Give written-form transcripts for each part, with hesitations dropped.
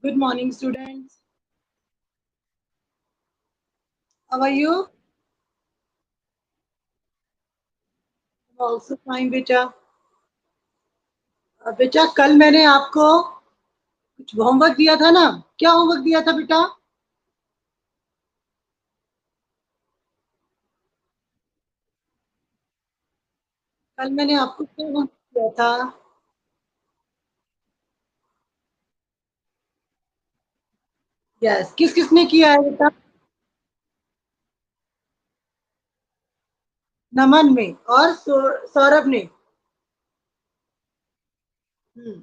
Good morning, students. How are you? I'm also fine, बेटा। बेटा, कल मैंने आपको कुछ होमवर्क दिया था ना? क्या होमवर्क दिया था बेटा? कल मैंने आपको क्या होमवर्क दिया था? यस, किस किसने किया है बेटा? नमन में और सौरभ ने। हम्म,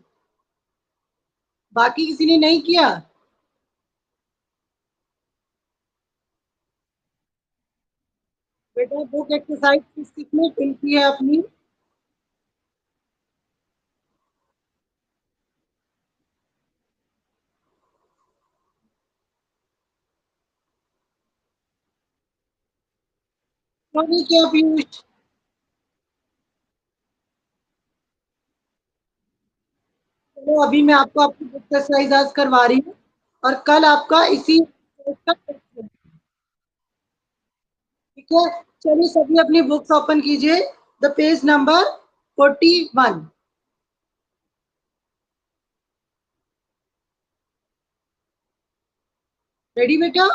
बाकी किसी ने नहीं किया? बेटा, बुक एक्सरसाइज किस किसने फिल की है अपनी? क्यों नहीं किया पीयूष? चलो, अभी मैं आपको आपकी बुक एक्सरसाइज आज करवा रही हूँ और कल आपका इसी का टेस्ट है। ठीक है, चलिए सभी अपनी बुक्स ओपन कीजिए। The page number 41। रेडी बेटा?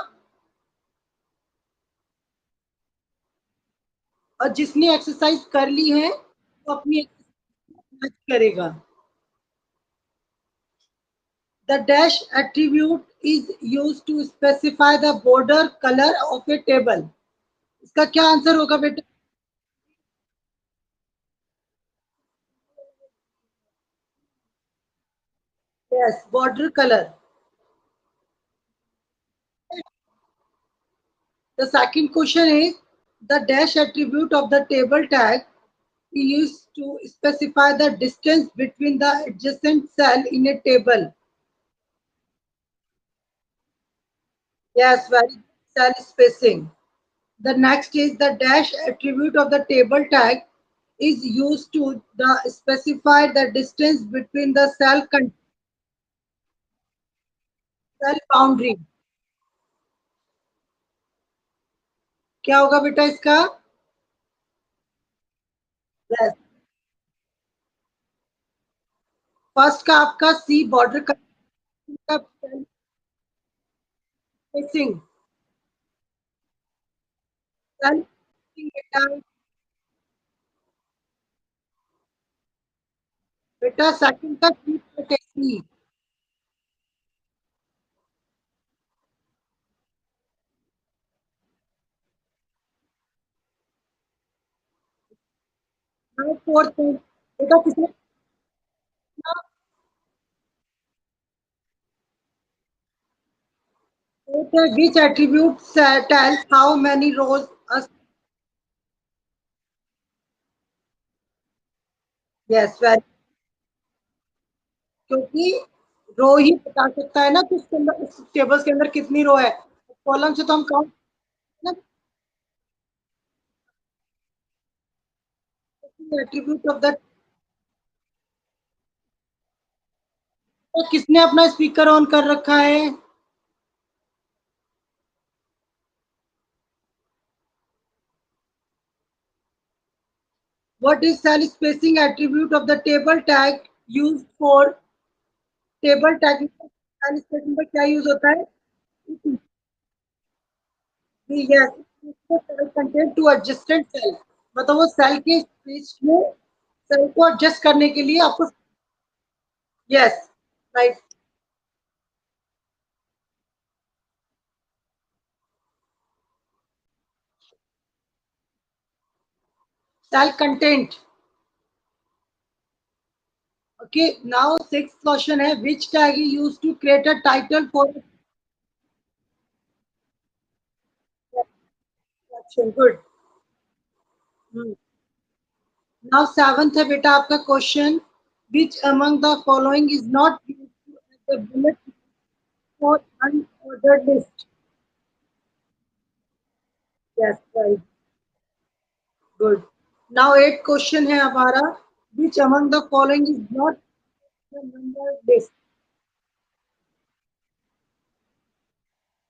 और जिसने एक्सरसाइज कर ली है वो अपनी एक्सरसाइज करेगा। The dash attribute is use to specify the border colour of a table. इसका क्या आंसर होगा बेटा? Yes, border colour. The second question is the dash attribute of the table tag used to specify the distance between the adjacent cell in a table. Yes, very good. Cell spacing. The next is the dash attribute of the table tag is used to specify the distance between the cell boundary. क्या होगा बेटा इसका? Yes. First का आपका सी border का spacing. Cell बेटा, बेटा second का सी। फोर्थ बेटा किसने? Which attribute tells how many rows a? Yes, very. क्योंकि रो ही बता सकता है ना कि उसके अंदर, उस टेबल्स के अंदर कितनी रो है। कॉलम से तो हम काउंट ना। Attribute of the. तो किसने अपना स्पीकर ऑन कर रखा है? What is cell spacing attribute of the table tag used for? Table tag cell spacing पर क्या यूज होता है? Yes, cell content to adjacent cell. मतलब वो सेल के स्पेस में सेल को एडजस्ट करने के लिए आपको। Yes, right. Cell content. Okay, now six question है, which tag you use to create a title for? Good. Now seventh है बेटा आपका question, which among the following is not used as a bullet for unordered list? Yes, right, good. Now eight question है हमारा, which among the following is not the number list?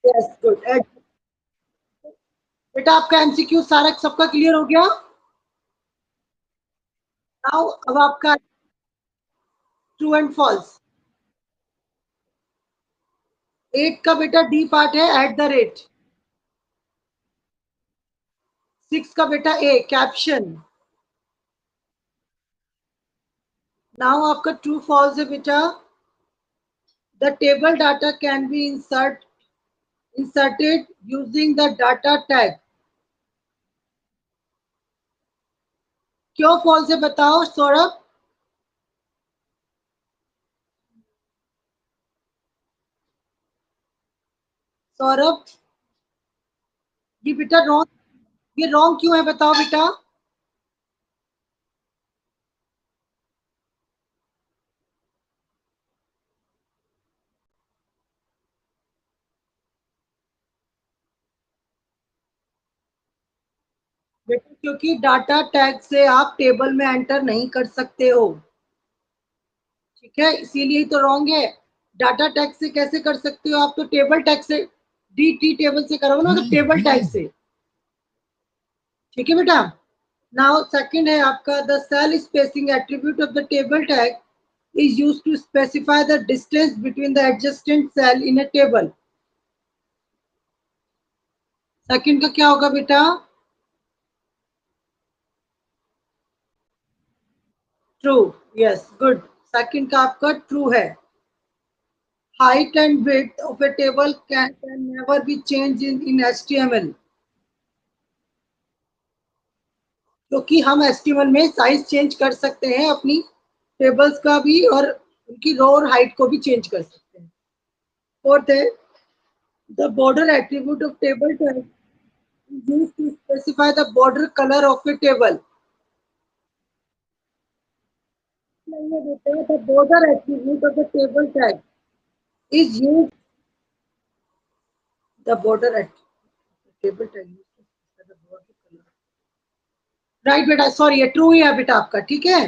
Yes good. बेटा आपका MCQ सारा सबका clear हो गया? Now अब आपका ट्रू एंड फॉल्स। 8 का बेटा डी पार्ट है एट द रेट। 6 का बेटा ए कैप्शन। नाउ आपका ट्रू फॉल्स है बेटा, the table data can be inserted using the data tag। क्यों फॉल्स है बताओ सौरभ? सौरभ, ये बेटा रॉन्ग, ये रॉन्ग क्यों है बताओ बेटा? बेटा क्योंकि डाटा टैग से आप टेबल में एंटर नहीं कर सकते हो, ठीक है, इसीलिए तो रॉन्ग है। डाटा टैग से कैसे कर सकते हो आप? तो टेबल टैग से, डी टी टेबल से करोगे ना, तो टेबल टैग से, ठीक है बेटा। नाउ सेकंड है आपका, the cell spacing attribute of the table tag is used to specify the distance between the adjacent cell in a table। Second का क्या होगा बेटा? True, yes good. सेकंड का आपका ट्रू है। height and width of a table can never be changed in HTML। क्योंकि हम HTML में साइज चेंज कर सकते हैं अपनी टेबल्स का भी, और उनकी रो और हाइट को भी चेंज कर सकते हैं। फोर्थ है, the border attribute of table tag is used to specify the border color of a table। नहीं है बेटा, the border attribute of the table tag is used, the border at table tag used to specify the border color। Right बेटा, sorry ये true ही है बेटा आपका, ठीक है,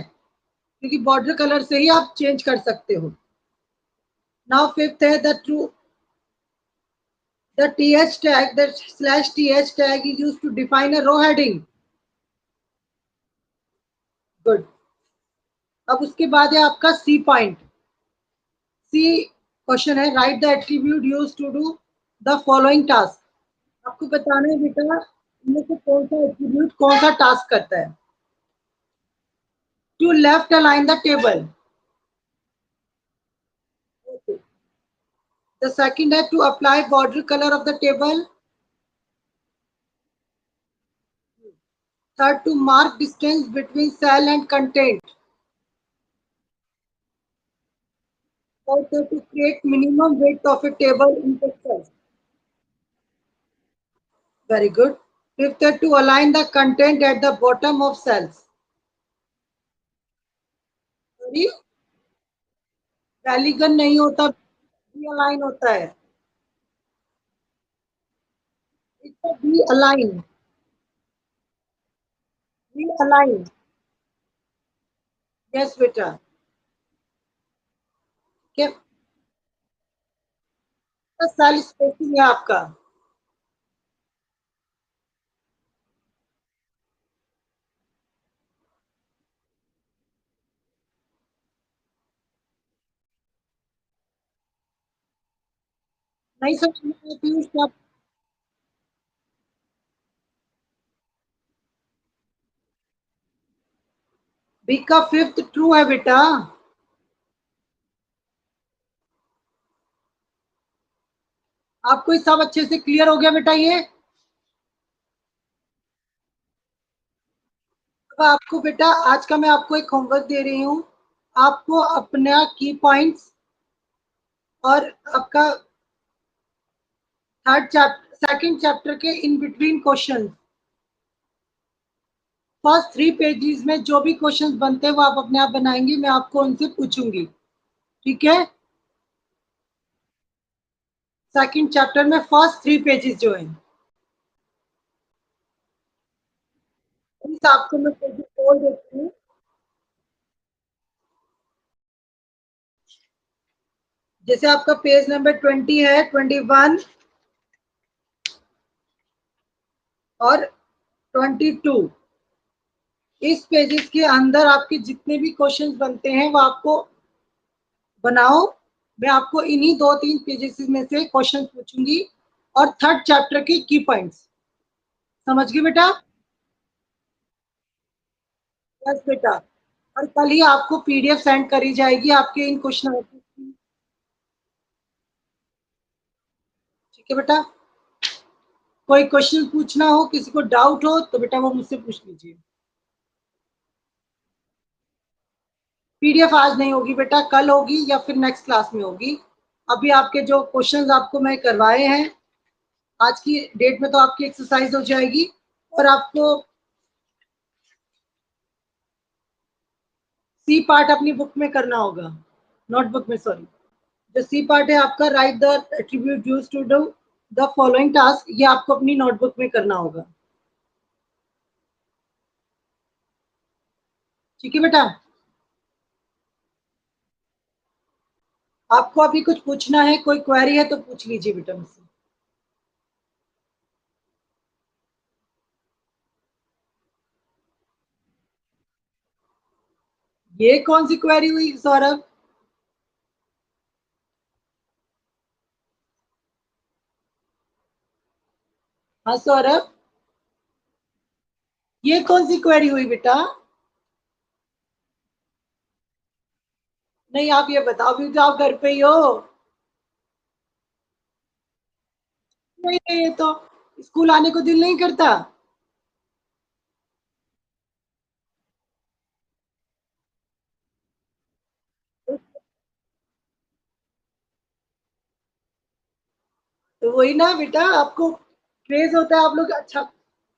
क्योंकि बॉर्डर कलर से ही आप चेंज कर सकते हो। नाउ फिफ्थ है, the true, the th tag, the slash th tag is used to define a row heading। Good. अब उसके बाद है आपका सी पॉइंट। सी क्वेश्चन है, write the attribute use to do the following task. आपको बताना है बेटा इनमें से कौन सा एट्रीब्यूट कौन सा टास्क करता है। To left align the table. The second है to apply border colour of the table. Third, to mark distance between cell and content. Fourth, to create minimum width of a table in pixels. Very good. Fifth है to align the content at the bottom of cells. Sorry, पैलीगन नहीं होता, b align होता है। It's b align, b align. Yes बेटा, क्या cell spacing है आपका? नहीं समझ में आती हूँ क्या? बी का फिफ्थ ट्रू है बेटा। आपको ये सब अच्छे से क्लियर हो गया बेटा ये? अब आपको बेटा आज का मैं आपको एक होमवर्क दे रही हूँ। आपको अपना की पॉइंट्स और आपका थर्ड चैप्टर सेकंड चैप्टर के in between question, first 3 pages में जो भी क्वेश्चंस बनते हैं वो आप अपने आप बनाएंगे, मैं आपको उनसे पूछूंगी, ठीक है। सेकंड चैप्टर में फर्स्ट 3 पेजेस जो हैं, इस आपको मैं पेजेस बोल देती हूँ। जैसे आपका पेज नंबर 20 है, 21, और 22। इस पेजेस के अंदर आपके जितने भी क्वेश्चंस बनते हैं वो आपको बनाओ। मैं आपको इन्हीं 2-3 पेजेस में से क्वेश्चन पूछूंगी और थर्ड चैप्टर के की पॉइंट्स। समझ गए बेटा? यस बेटा। और कल ही आपको पीडीएफ सेंड करी जाएगी आपके इन क्वेश्चन की। ठीक है बेटा? कोई क्वेश्चन पूछना हो, किसी को डाउट हो तो बेटा वो मुझसे पूछ लीजिए। पीडीएफ आज नहीं होगी बेटा, कल होगी या फिर नेक्स्ट क्लास में होगी। अभी आपके जो क्वेश्चंस आपको मैं करवाए हैं, आज की डेट में तो आपकी एक्सरसाइज हो जाएगी। और आपको सी पार्ट अपनी बुक में करना होगा, नोटबुक में, सॉरी। जो सी पार्ट है आपका, write the attribute used to do the following task, ये आपको अपनी नोटबुक में करना होगा। ठीक है बेटा? आपको अभी कुछ पूछना है, कोई क्वेरी है तो पूछ लीजिए बेटा मुझसे। ये कौन सी क्वेरी हुई सौरभ? हाँ सौरभ, ये कौन सी क्वेरी हुई बेटा? नहीं, आप ये बताओ, अभी तो आप घर पे ही हो। नहीं नहीं, ये तो स्कूल आने को दिल नहीं करता। तो वही ना बेटा, आपको क्रेज होता है, आप लोग अच्छा।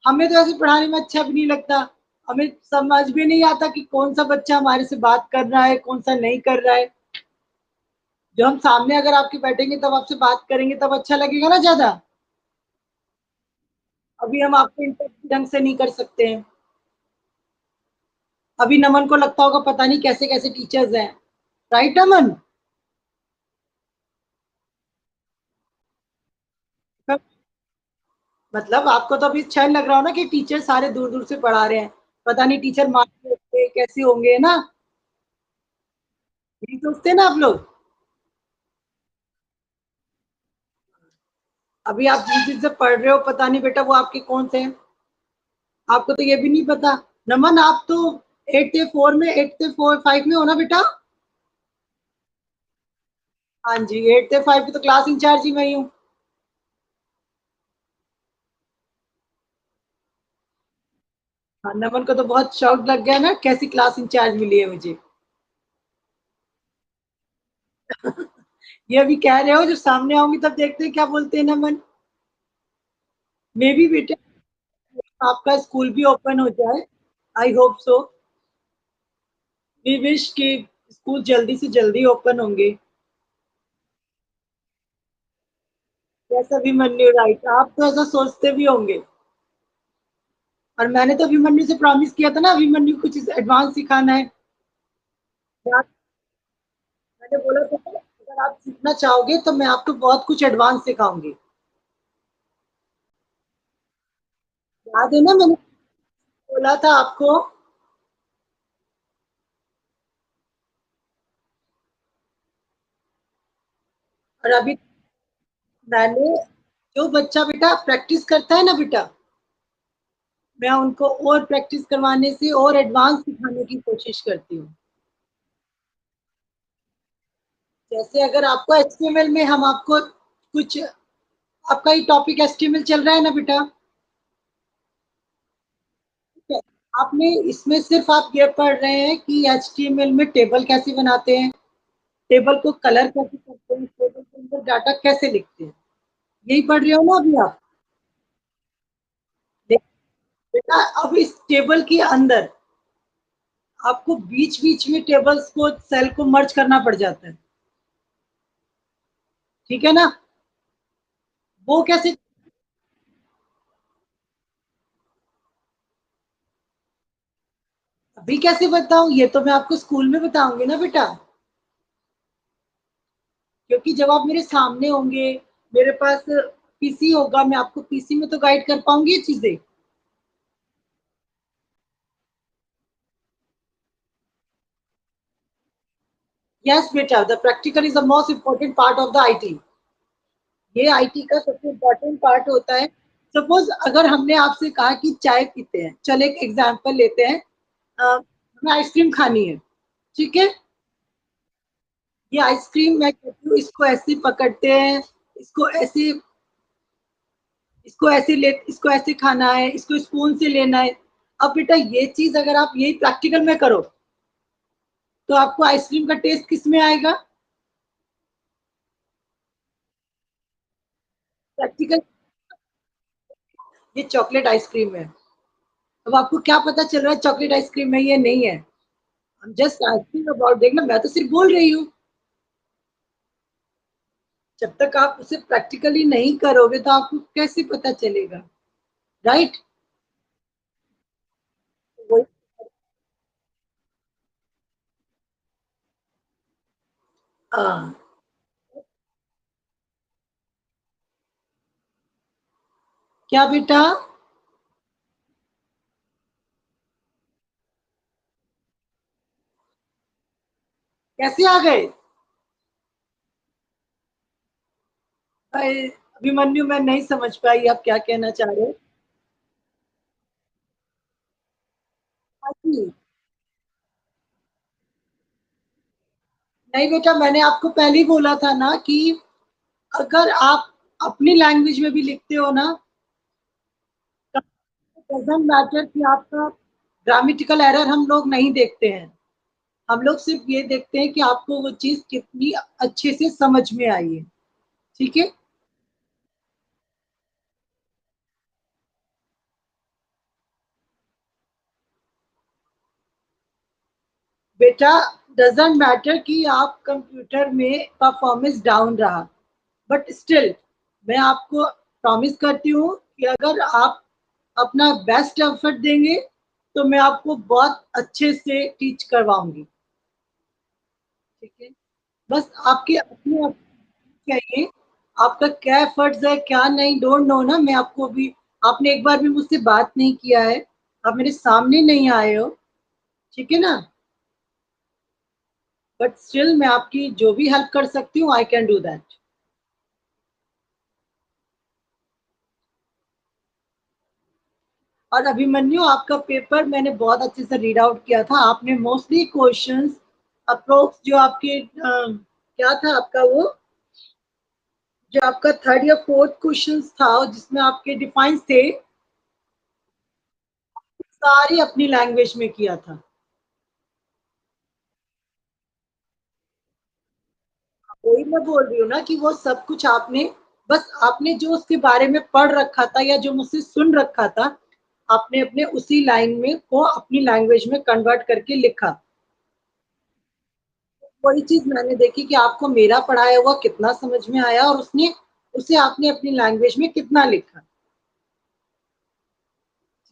हमें तो ऐसे पढ़ाने में अच्छा भी नहीं लगता। हमें समझ भी नहीं आता कि कौन सा बच्चा हमारे से बात कर रहा है, कौन सा नहीं कर रहा है। जो हम सामने अगर आपके बैठेंगे तब आपसे बात करेंगे तब अच्छा लगेगा ना ज्यादा। अभी हम आपको इंटरेक्ट ढंग से नहीं कर सकते हैं। अभी नमन को लगता होगा पता नहीं कैसे कैसे टीचर्स हैं। राइट नमन? मतलब आपको तो अभी अच्छा लग रहा हो ना कि टीचर सारे दूर दूर से पढ़ा रहे हैं। पता नहीं टीचर मारते होंगे, कैसे होंगे ना। यही सोचते हैं ना आप लोग। अभी आप जिन जिन से पढ़ रहे हो पता नहीं बेटा वो आपके कौन से हैं। आपको तो ये भी नहीं पता। नमन, आप तो 8th 4 में, 8th 4 5 में हो ना बेटा? हाँ जी, 8th 5 की तो क्लास इंचार्ज ही मैं ही हूँ। हाँ, नमन को तो बहुत शौक लग गया ना, कैसी क्लास इंचार्ज मिली है मुझे। ये अभी कह रहे हो, जब सामने आऊंगी तब देखते हैं क्या बोलते हैं नमन। मे भी बेटे आपका स्कूल भी ओपन हो जाए। I hope so. We wish कि स्कूल जल्दी से जल्दी ओपन होंगे। जैसा अभिमन्यु, राइट, आप तो ऐसा सोचते भी होंगे। और मैंने तो अभिमन्यु से प्रॉमिस किया था ना, अभिमन्यु कुछ एडवांस सिखाना है। याद- मैंने बोला था अगर आप सीखना चाहोगे तो मैं आपको बहुत कुछ एडवांस सिखाऊंगी। याद है ना, मैंने बोला था आपको। और अभी मैंने, जो बच्चा बेटा प्रैक्टिस करता है ना बेटा, मैं उनको और प्रैक्टिस करवाने से और एडवांस सिखाने की कोशिश करती हूँ। जैसे अगर आपको एचटीएमएल में हम आपको कुछ, आपका ये टॉपिक एचटीएमएल चल रहा है ना बेटा? ठीक है। आपने इसमें सिर्फ आप ये पढ़ रहे हैं कि एचटीएमएल में टेबल कैसे बनाते हैं, टेबल को कलर कैसे करते हैं, टेबल के अंदर डाटा कैसे लिखते हैं। यही पढ़ रहे हो ना अभी आप? बेटा अब इस टेबल के अंदर आपको बीच बीच में टेबल्स को, सेल को मर्ज करना पड़ जाता है। ठीक है ना? वो कैसे? अभी कैसे बताऊं, ये तो मैं आपको स्कूल में बताऊंगी ना बेटा। क्योंकि जब आप मेरे सामने होंगे, मेरे पास पीसी होगा, मैं आपको पीसी में तो गाइड कर पाऊंगी ये चीजें। यस बेटा, the practical is the most important part of the IT. ये आईटी का सबसे इम्पोर्टेंट पार्ट होता है। सपोज अगर हमने आपसे कहा कि चाय पीते हैं, चल एक एग्जांपल लेते हैं, हमें आइसक्रीम खानी है, ठीक है। ये आइसक्रीम मैं कहती हूँ इसको ऐसे पकड़ते हैं, इसको ऐसे, इसको ऐसे खाना है, इसको स्पून से लेना है। अब बेटा ये चीज अगर आप यही प्रैक्टिकल में करो तो आपको आइसक्रीम का टेस्ट किस में आएगा? प्रैक्टिकल। ये चॉकलेट आइसक्रीम है। अब आपको क्या पता चल रहा है चॉकलेट आइसक्रीम है ये नहीं है? जस्ट आस्किंग अबाउट, देखना मैं तो सिर्फ बोल रही हूँ। जब तक आप उसे प्रैक्टिकली नहीं करोगे तो आपको कैसे पता चलेगा? राइट। वही। हाँ। क्या बेटा? कैसे आ गए? अभिमन्यु मैं नहीं समझ पाई आप क्या कहना चाह रहे हो। हाँ जी। नहीं बेटा, मैंने आपको पहले ही बोला था ना कि अगर आप अपनी लैंग्वेज में भी लिखते हो ना, डजंट मैटर कि आपका ग्रामेटिकल एरर हम लोग नहीं देखते हैं। हम लोग सिर्फ ये देखते हैं कि आपको वो चीज कितनी अच्छे से समझ में आई है। ठीक है बेटा, डजंट मैटर कि आप कंप्यूटर में परफॉर्मेंस डाउन रहा, बट स्टिल मैं आपको प्रॉमिस करती हूँ कि अगर आप अपना बेस्ट एफर्ट देंगे तो मैं आपको बहुत अच्छे से टीच करवाऊंगी। ठीक है। बस आपके अपने आप चाहिए, आपका क्या एफर्ट्स है क्या नहीं डोंट नो ना। मैं आपको भी, आपने एक बार भी मुझसे बात नहीं किया है, आप मेरे सामने नहीं आए हो, ठीक है ना। बट स्टिल मैं आपकी जो भी हेल्प कर सकती हूँ आई कैन डू दैट। और अभिमन्यु आपका पेपर मैंने बहुत अच्छे से रीड आउट किया था। आपने मोस्टली क्वेश्चंस अप्रोक्स जो आपके क्या था आपका वो, जो आपका थर्ड या फोर्थ क्वेश्चंस था जिसमें आपके डिफाइंस थे, सारी अपनी लैंग्वेज में किया था। वही मैं बोल रही हूँ ना कि वो सब कुछ आपने, बस आपने जो उसके बारे में पढ़ रखा था या जो मुझसे सुन रखा था, आपने अपने उसी लाइन में को अपनी लैंग्वेज में कन्वर्ट करके लिखा। वही चीज मैंने देखी कि आपको मेरा पढ़ाया हुआ कितना समझ में आया और उसने उसे आपने अपनी लैंग्वेज में कितना लिखा।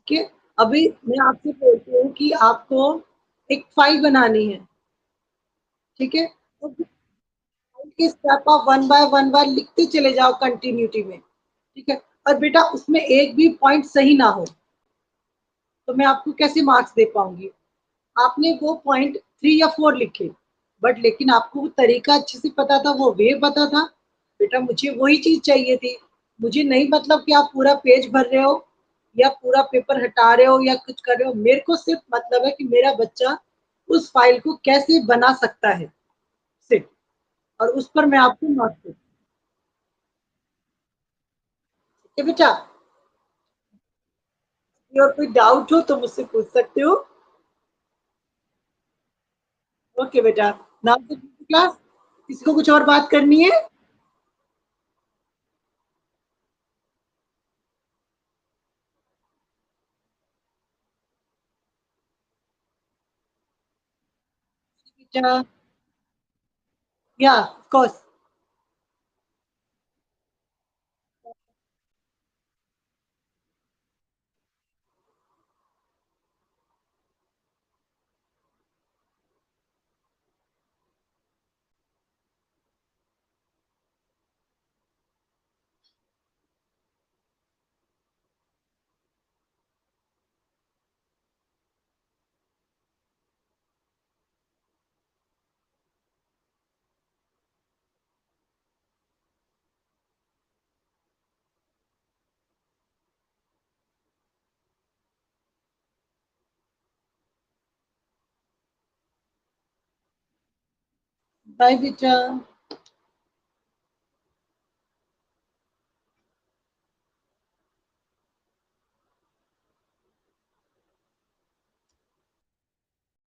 ठीक है। अभी मैं आपसे बोलती हूँ कि आपको एक फाइल बनानी है, ठीक है। तो के स्टेप आप वन बाय लिखते चले जाओ कंटिन्यूटी में, ठीक है। और बेटा उसमें एक भी पॉइंट सही ना हो तो मैं आपको कैसे मार्क्स दे पाऊंगी? आपने वो पॉइंट 3 या 4 लिखे, बट लेकिन आपको वो तरीका अच्छे से पता था, वो वे पता था। बेटा मुझे वही चीज चाहिए थी। मुझे नहीं मतलब कि आप पूरा पेज भर रहे हो या पूरा पेपर हटा रहे हो या कुछ कर रहे हो। मेरे को सिर्फ मतलब है कि मेरा बच्चा उस फाइल को कैसे बना सकता है, सिर्फ। और उस पर मैं आपको मार्क्स दूँ। ठीक है बेटा। और कोई डाउट हो तो मुझसे पूछ सकते हो। ओके बेटा। नाउ क्लास, किसी को कुछ और बात करनी है? बेटा, या ऑफ कोर्स। Bye, beta.